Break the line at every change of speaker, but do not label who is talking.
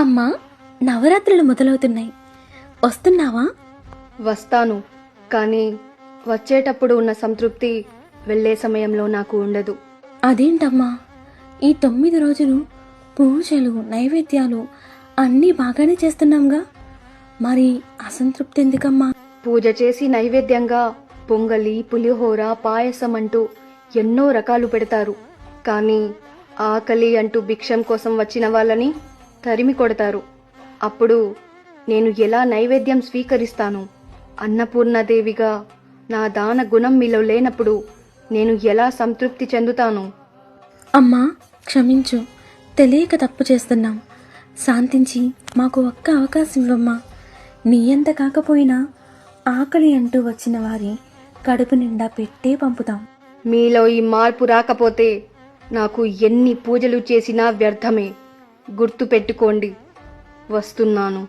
అమ్మా, నవరాత్రులు మొదలవుతున్నాయి, వస్తున్నావా?
వస్తాను, కానీ వచ్చేటప్పుడు ఉన్న సంతృప్తి వెళ్ళే సమయంలో నాకు ఉండదు.
అదేంటమ్మా, ఈ 9 రోజులు పూజలు నైవేద్యాలు అన్నీ బాగానే చేస్తున్నాంగా, మరి అసంతృప్తి ఎందుకమ్మా?
పూజ చేసి నైవేద్యంగా పొంగలి, పులిహోర, పాయసం అంటూ ఎన్నో రకాలు పెడతారు. కానీ ఆకలి అంటూ భిక్షం కోసం వచ్చిన వాళ్ళని తరిమి కొడతారు. అప్పుడు నేను ఎలా నైవేద్యం స్వీకరిస్తాను? అన్నపూర్ణాదేవిగా నా దాన గుణం మీలో లేనప్పుడు నేను ఎలా సంతృప్తి చెందుతాను?
అమ్మా, క్షమించు, తెలియక తప్పు చేస్తున్నాం. శాంతించి మాకు ఒక్క అవకాశం ఇవ్వమ్మా. నీ ఎంత కాకపోయినా ఆకలి అంటూ వచ్చిన వారి కడుపు నిండా పెట్టే పంపుతాం.
మీలో ఈ మార్పు రాకపోతే నాకు ఎన్ని పూజలు చేసినా వ్యర్థమే. గుర్తు పెట్టుకోండి. వస్తున్నాను.